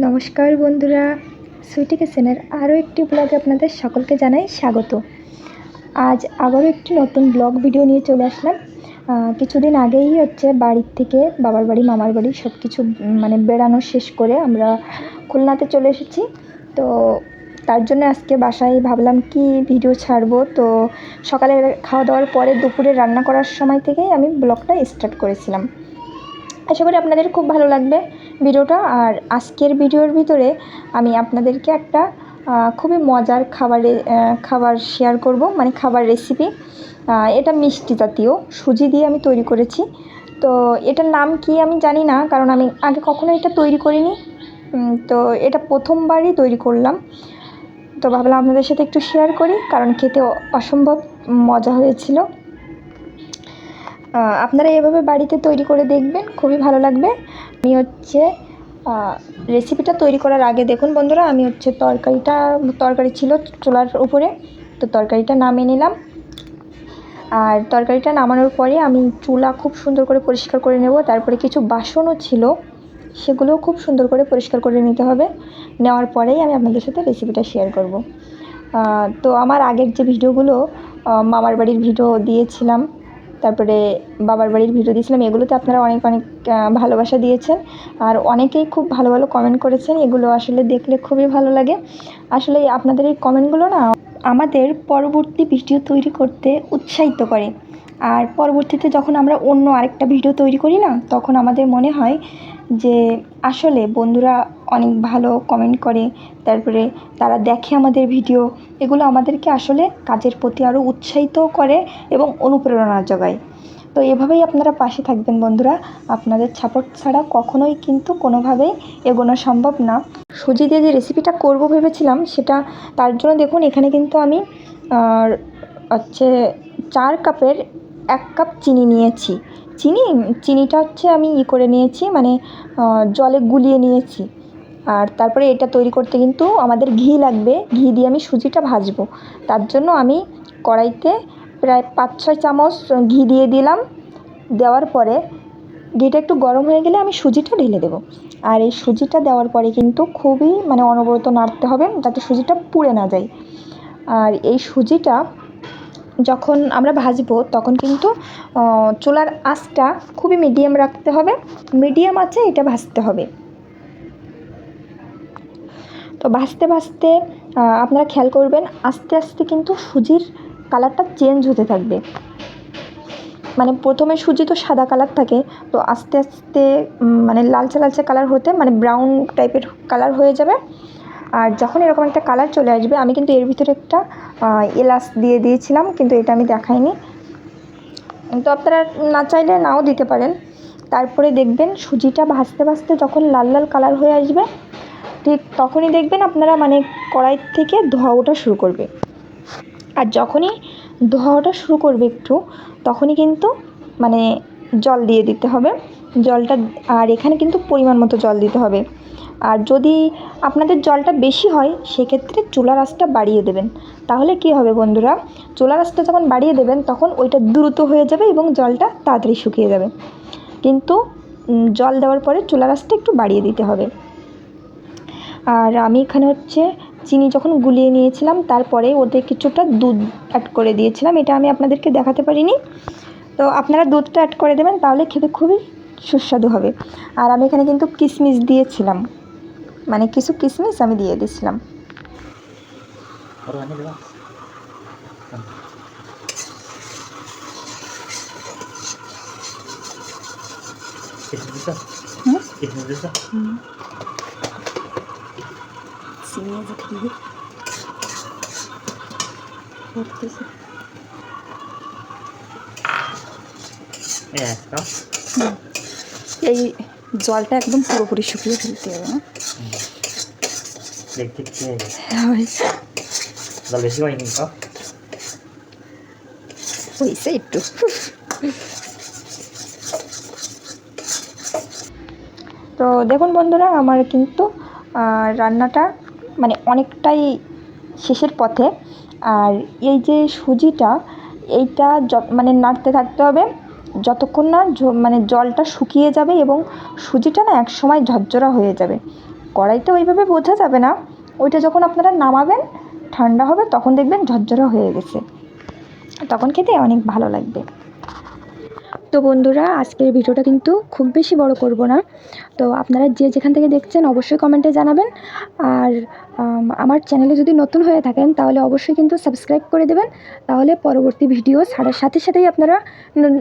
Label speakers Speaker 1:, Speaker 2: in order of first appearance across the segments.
Speaker 1: নমস্কার বন্ধুরা, সুইটি কিচেনের আরও একটি ব্লগে আপনাদের সকলকে জানাই স্বাগত। আজ আবারও একটি নতুন ব্লগ ভিডিও নিয়ে চলে আসলাম। কিছুদিন আগেই বাড়ির থেকে বাবার বাড়ি মামার বাড়ি সব কিছু বেড়ানো শেষ করে আমরা খুলনাতে চলে এসেছি। তো তার জন্য আজকে বাসায় ভাবলাম কি ভিডিও ছাড়বো। তো সকালে খাওয়া দাওয়ার পরে দুপুরে রান্না করার সময় থেকেই আমি ব্লগটা স্টার্ট করেছিলাম। আশা করি আপনাদের খুব ভালো লাগবে ভিডিওটা। আর আজকের ভিডিওর ভিতরে আমি আপনাদেরকে একটা খুবই মজার খাবার শেয়ার করব, খাবার রেসিপি। এটা মিষ্টি জাতীয়, সুজি দিয়ে আমি তৈরি করেছি। তো এটার নাম কি আমি জানি না, কারণ আমি আগে কখনো এটা তৈরি করিনি। তো এটা প্রথমবারই তৈরি করলাম। তো ভাবলাম আপনাদের সাথে একটু শেয়ার করি, কারণ খেতে অসম্ভব মজা হয়েছিল। আপনারা এভাবে বাড়িতে তৈরি করে দেখবেন, খুবই ভালো লাগবে। আমি রেসিপিটা তৈরি করার আগে দেখুন বন্ধুরা, আমি তরকারি ছিল চুলার উপরে। তো তরকারিটা নামিয়ে নিলাম। আর তরকারিটা নামানোর পরে আমি চুলা খুব সুন্দর করে পরিষ্কার করে নেব। তারপরে কিছু বাসনও ছিল, সেগুলোও খুব সুন্দর করে পরিষ্কার করে নিতে হবে। নেওয়ার পরেই আমি আপনাদের সাথে রেসিপিটা শেয়ার করব। তো আমার আগের যে ভিডিওগুলো, মামার বাড়ির ভিডিও দিয়েছিলাম, তারপরে বাবার বাড়ির ভিডিও দিয়েছিলাম, এগুলোতে আপনারা অনেক ভালোবাসা দিয়েছেন। আর অনেকেই খুব ভালো ভালো কমেন্ট করেছেন। এগুলো আসলে দেখলে খুবই ভালো লাগে। আসলে আপনাদের এই কমেন্টগুলো না আমাদের পরবর্তী ভিডিও তৈরি করতে উৎসাহিত করে। আর পরবর্তীতে যখন আমরা অন্য আরেকটা ভিডিও তৈরি করি না, তখন আমাদের মনে হয় যে আসলে বন্ধুরা অনেক ভালো কমেন্ট করে, তারপরে তারা দেখে আমাদের ভিডিও। এগুলো আমাদেরকে আসলে কাজের প্রতি আরও উৎসাহিত করে এবং অনুপ্রেরণা যোগায়। তো এভাবেই আপনারা পাশে থাকবেন বন্ধুরা। আপনাদের সাপোর্ট ছাড়া কখনোই কিন্তু কোনোভাবেই এগোনো সম্ভব না। সুজি দিয়ে যে রেসিপিটা করব ভেবেছিলাম, তার জন্য দেখুন এখানে কিন্তু আমি 4 কাপের 1 কাপ চিনি নিয়েছি। চিনিটা আমি করে নিয়েছি, জলে গুলিয়ে নিয়েছি। আর তারপরে এটা তৈরি করতে কিন্তু আমাদের ঘি লাগবে। ঘি দিয়ে আমি সুজিটা ভাজবো। তার জন্য আমি কড়াইতে প্রায় 5-6 চামচ ঘি দিয়ে দিলাম। দেওয়ার পরে ঘিটা একটু গরম হয়ে গেলে আমি সুজিটা ঢেলে দেবো। আর এই সুজিটা দেওয়ার পরে কিন্তু খুবই অনবরত নাড়তে হবে, যাতে সুজিটা পুড়ে না যায়। আর এই সুজিটা যখন আমরা ভাজবো, তখন কিন্তু চুলার আঁচটা খুবই মিডিয়াম রাখতে হবে। মিডিয়াম আঁচে এটা ভাজতে হবে। তো ভাজতে ভাজতে আপনারা খেয়াল করবেন, আস্তে আস্তে কিন্তু সুজির কালারটা চেঞ্জ হতে থাকবে। প্রথমে সুজি তো সাদা কালার থাকে, তো আস্তে আস্তে লালচে লালচে কালার হতে ব্রাউন টাইপের কালার হয়ে যাবে। আর যখন এরকম একটা কালার চলে আসবে, আমি কিন্তু এর ভিতরে একটা এলাচ দিয়ে দিয়েছিলাম, কিন্তু এটা আমি দেখাইনি। তো আপনারা না চাইলে নাও দিতে পারেন। তারপরে দেখবেন সুজিটা ভাজতে ভাজতে যখন লাল লাল কালার হয়ে আসবে, ঠিক তখনই দেখবেন আপনারা কড়াই থেকে ধোয়া ওঠা শুরু করবে। আর যখনই ধোয়া ওঠা শুরু করবে একটু, তখনই কিন্তু জল দিয়ে দিতে হবে। আর এখানে কিন্তু পরিমাণ মতো জল দিতে হবে। আর যদি আপনাদের জলটা বেশি হয়, সেক্ষেত্রে চুলার আঁচটা বাড়িয়ে দেবেন। তাহলে কি হবে বন্ধুরা, চুলার আঁচটা যখন বাড়িয়ে দেবেন, তখন ওইটা দ্রুত হয়ে যাবে এবং জলটা তাড়াতাড়ি শুকিয়ে যাবে। কিন্তু জল দেওয়ার পরে চুলার আঁচটা একটু বাড়িয়ে দিতে হবে। আর আমি এখানে চিনি যখন গুলিয়ে নিয়েছিলাম, তারপরে ওতে কিছুটা দুধ অ্যাড করে দিয়েছিলাম। এটা আমি আপনাদেরকে দেখাতে পারিনি। তো আপনারা দুধটা অ্যাড করে দেবেন, তাহলে খেতে খুবই সুস্বাদু হবে। আর আমি এখানে কিন্তু কিশমিশ দিয়েছিলাম, কিছু কিশমিশ আমি দিয়ে দিয়েছিলাম। এই জলটা একদম পুরোপুরি শুকিয়ে ফেলতে হবে না? হয়েছে একটু। তো দেখুন বন্ধুরা, আমার কিন্তু রান্নাটা অনেকটাই শেষের পথে। আর এই যে সুজিটা, এইটা নাড়তে থাকতে হবে যতক্ষণ না জলটা শুকিয়ে যাবে এবং সুজিটা না এক সময় ঝরঝরা হয়ে যাবে। কড়াইতে ওইভাবে বোঝা যাবে না, ওইটা যখন আপনারা নামাবেন ঠান্ডা হবে তখন দেখবেন ঝরঝরা হয়ে গেছে, তখন খেতে অনেক ভালো লাগবে। তো বন্ধুরা, আজকের ভিডিওটা কিন্তু খুব বেশি বড় করব না। তো আপনারা যে যেখান থেকে দেখছেন অবশ্যই কমেন্টে জানাবেন। আর আমার চ্যানেলে যদি নতুন হয়ে থাকেন তাহলে অবশ্যই কিন্তু সাবস্ক্রাইব করে দেবেন, তাহলে পরবর্তী ভিডিও ছাড়ার সাথে সাথেই আপনারা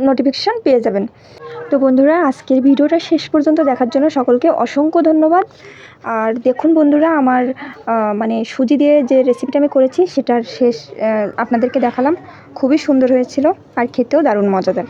Speaker 1: নোটিফিকেশন পেয়ে যাবেন। তো বন্ধুরা, আজকের ভিডিওটা শেষ পর্যন্ত দেখার জন্য সকলকে অসংখ্য ধন্যবাদ। আর দেখুন বন্ধুরা, আমার মানে সুজি দিয়ে যে রেসিপিটা আমি করেছি সেটার শেষ আপনাদেরকে দেখালাম, খুবই সুন্দর হয়েছিল আর খেতেও দারুণ মজাদার।